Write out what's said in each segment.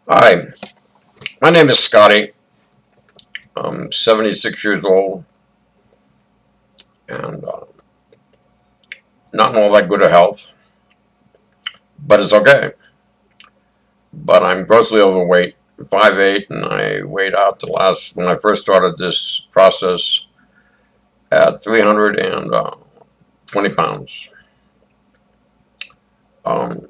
Hi, my name is Scotty. I'm 76 years old and not in all that good of health, but it's okay. But I'm grossly overweight, 5'8", and I weighed out when I first started this process at 320 pounds. Um,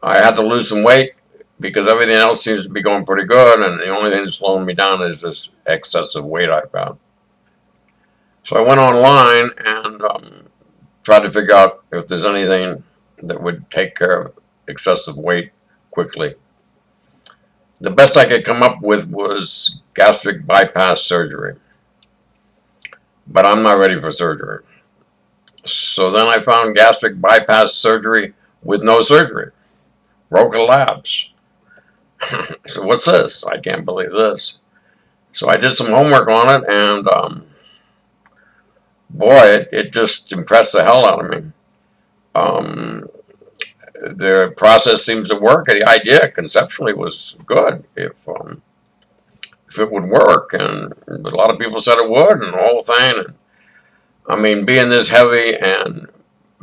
I had to lose some weight because everything else seems to be going pretty good, and the only thing that's slowing me down is this excessive weight I found. So I went online and tried to figure out if there's anything that would take care of excessive weight quickly. The best I could come up with was gastric bypass surgery, but I'm not ready for surgery. So then I found gastric bypass surgery with no surgery, Roca Labs. So what's this? I can't believe this. So I did some homework on it, and boy, it just impressed the hell out of me. Um, the process seems to work. The idea conceptually was good if it would work, and a lot of people said it would, and the whole thing. And, I mean, being this heavy and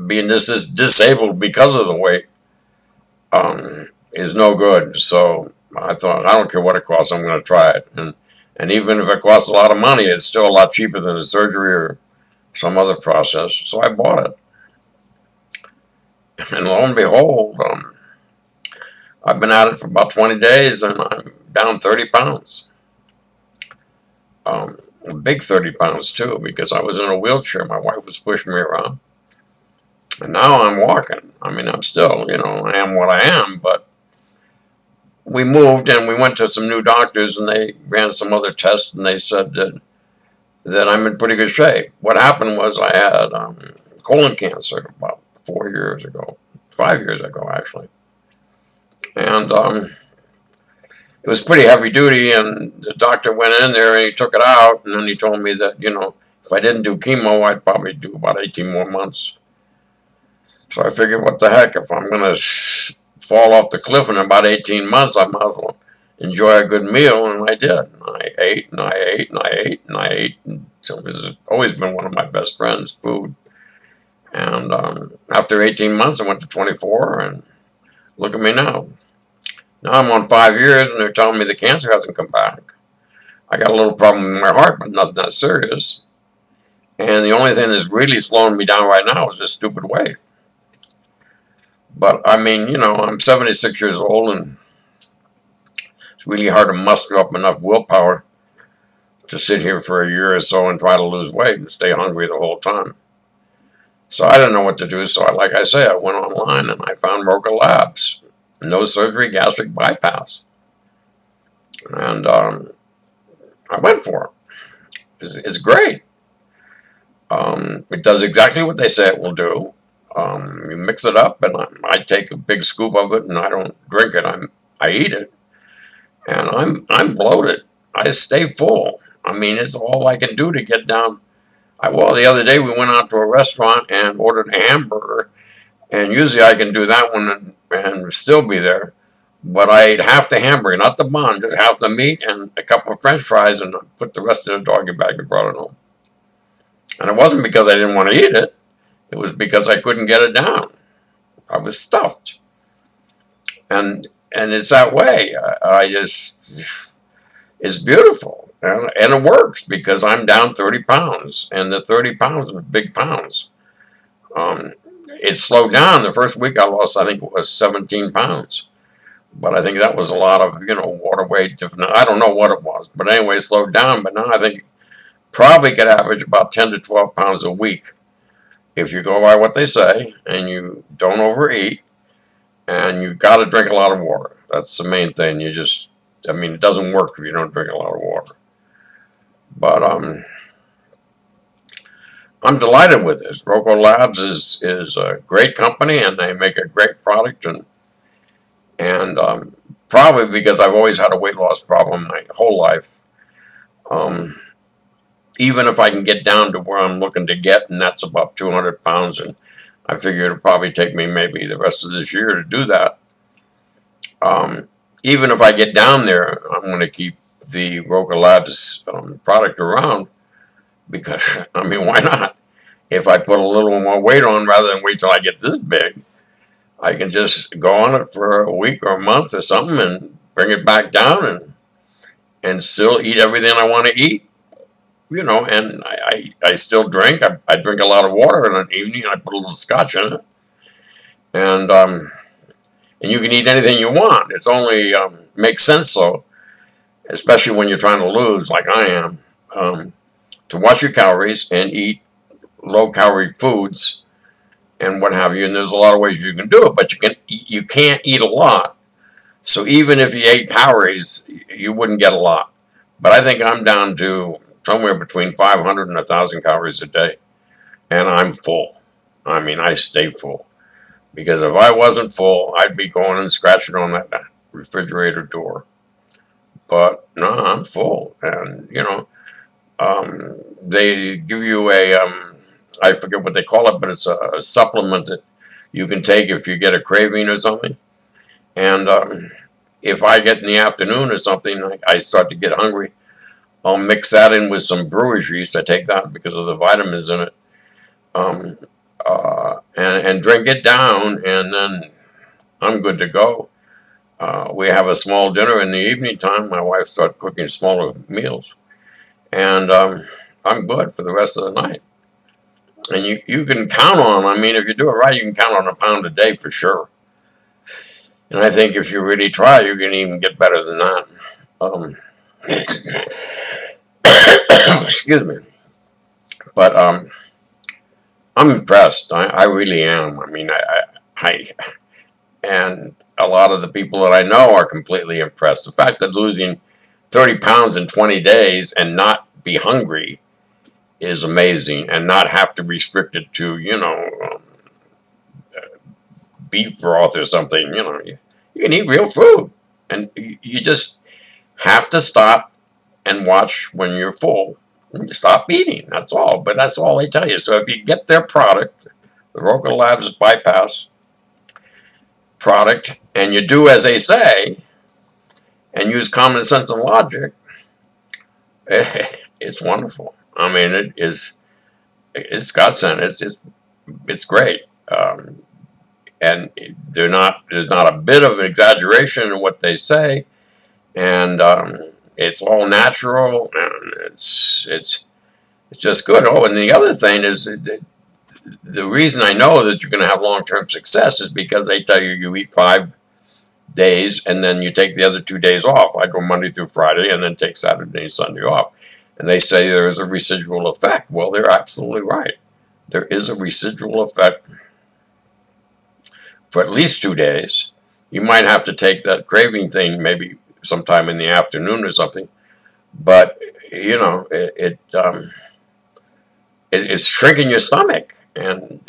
being this disabled because of the weight is no good. So I thought, I don't care what it costs, I'm going to try it. And even if it costs a lot of money, it's still a lot cheaper than a surgery or some other process. So I bought it, and lo and behold, I've been at it for about 20 days, and I'm down 30 pounds. A big 30 pounds, too, because I was in a wheelchair. My wife was pushing me around. And now I'm walking. I mean, I'm still, I am what I am, but we moved and we went to some new doctors, and they ran some other tests, and they said that I'm in pretty good shape. What happened was I had colon cancer about 4 years ago, 5 years ago, actually. And it was pretty heavy duty, and the doctor went in there and he took it out, and then he told me that, if I didn't do chemo, I'd probably do about 18 more months. So I figured, what the heck, if I'm going to fall off the cliff in about 18 months, I might as well enjoy a good meal, and I did. And I ate, and I ate, and I ate, and I ate. And so it's always been one of my best friends, food. And after 18 months, I went to 24, and look at me now. Now I'm on 5 years, and they're telling me the cancer hasn't come back. I got a little problem with my heart, but nothing that serious. And the only thing that's really slowing me down right now is this stupid weight. But, I mean, I'm 76 years old, and it's really hard to muster up enough willpower to sit here for a year or so and try to lose weight and stay hungry the whole time. So I didn't know what to do. So, like I say, I went online and I found Roca Labs. No surgery, gastric bypass. And I went for it. It's great. It does exactly what they say it will do. You mix it up, and I take a big scoop of it, and I don't drink it. I eat it, and I'm bloated. I stay full. I mean, it's all I can do to get down. Well, the other day we went out to a restaurant and ordered a hamburger, and usually I can do that one and still be there. But I ate half the hamburger, not the bun, just half the meat and a couple of French fries, and put the rest in a doggy bag and brought it home. And it wasn't because I didn't want to eat it. It was because I couldn't get it down. I was stuffed. And it's that way. It's beautiful. And it works because I'm down 30 pounds. And the 30 pounds are big pounds. It slowed down. The first week I lost, I think it was 17 pounds. But I think that was a lot of, water weight. I don't know what it was. But anyway, it slowed down. But now I think probably could average about 10 to 12 pounds a week if you go by what they say and you don't overeat, and you got to drink a lot of water. That's the main thing. It doesn't work if you don't drink a lot of water. But I'm delighted with this. Roca Labs is a great company, and they make a great product, and probably because I've always had a weight loss problem my whole life. Even if I can get down to where I'm looking to get, and that's about 200 pounds, and I figure it'll probably take me maybe the rest of this year to do that. even if I get down there, I'm going to keep the Roca Labs product around because, I mean, why not? If I put a little more weight on rather than wait till I get this big, I can just go on it for a week or a month or something and bring it back down and still eat everything I want to eat. You know, and I still drink. I drink a lot of water in an evening. I put a little scotch in it. And you can eat anything you want. It's only makes sense, so, especially when you're trying to lose, like I am, to watch your calories and eat low-calorie foods and what have you. And there's a lot of ways you can do it, but you can't eat a lot. So even if you ate calories, you wouldn't get a lot. But I think I'm down to somewhere between 500 and 1,000 calories a day, and I'm full. I mean, I stay full. Because if I wasn't full, I'd be going and scratching on that refrigerator door. But no, I'm full. And, you know, they give you I forget what they call it, but it's a supplement that you can take if you get a craving or something. And if I get in the afternoon or something, I start to get hungry, I'll mix that in with some brewer's yeast. I take that because of the vitamins in it. And drink it down, and then I'm good to go. We have a small dinner in the evening time. My wife starts cooking smaller meals, and I'm good for the rest of the night. And you can count on, I mean, if you do it right, you can count on a pound a day for sure. And I think if you really try, you can even get better than that. Excuse me. But I'm impressed. I really am. I mean, and a lot of the people that I know are completely impressed. The fact that losing 30 pounds in 20 days and not be hungry is amazing, and not have to restrict it to, you know, beef broth or something. You know, you can eat real food, and you just have to stop and watch when you're full. You stop eating. That's all. But that's all they tell you. So if you get their product, the Roca Labs bypass product, and you do as they say, and use common sense and logic, it's wonderful. I mean, it's godsend. It's great. And there's not a bit of exaggeration in what they say, and it's all natural, and it's just good. Oh, and the other thing is, the reason I know that you're going to have long-term success is because they tell you eat 5 days and then you take the other 2 days off. I go Monday through Friday and then take Saturday and Sunday off. And they say there is a residual effect. Well, they're absolutely right. There is a residual effect for at least 2 days. You might have to take that craving thing maybe sometime in the afternoon or something. But, you know, it's shrinking your stomach. And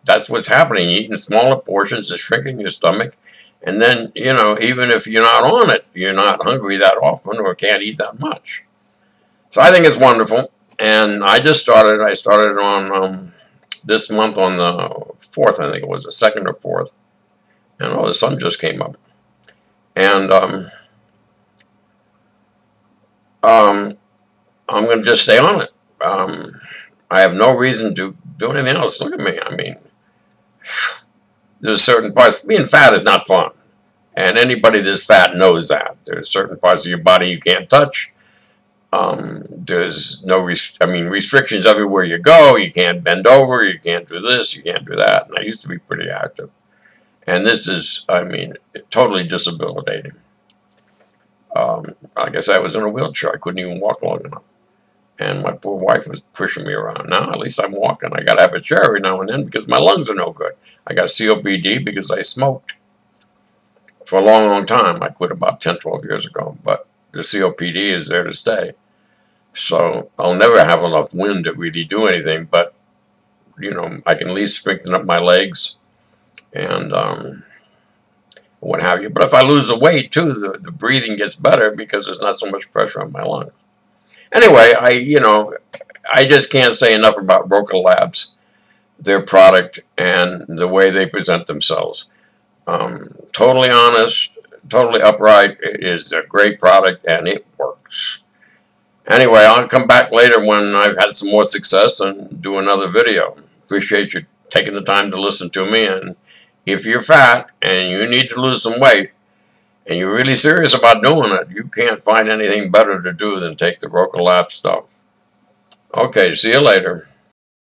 that's what's happening. Eating smaller portions is shrinking your stomach. And then, you know, even if you're not on it, you're not hungry that often or can't eat that much. So I think it's wonderful. And I started on this month on the 4th, I think it was the 2nd or 4th. And oh, the sun just came up. And I'm going to just stay on it. I have no reason to do anything else. Look at me. I mean, there's certain parts. Being fat is not fun. And anybody that's fat knows that. There's certain parts of your body you can't touch. There's no restrictions everywhere you go. You can't bend over. You can't do this. You can't do that. And I used to be pretty active. And this is, I mean, totally disabilitating. Like I said, I was in a wheelchair. I couldn't even walk long enough. And my poor wife was pushing me around. Now, at least I'm walking. I got to have a chair every now and then because my lungs are no good. I got COPD because I smoked for a long, long time. I quit about 10, 12 years ago. But the COPD is there to stay. So I'll never have enough wind to really do anything. But, you know, I can at least strengthen up my legs and what have you. But if I lose the weight, too, the breathing gets better because there's not so much pressure on my lungs. Anyway, I just can't say enough about Roca Labs, their product, and the way they present themselves. Totally honest, totally upright. It is a great product, and it works. Anyway, I'll come back later when I've had some more success and do another video. Appreciate you taking the time to listen to me. And if you're fat and you need to lose some weight and you're really serious about doing it, you can't find anything better to do than take the Roca Labs stuff. Okay, see you later.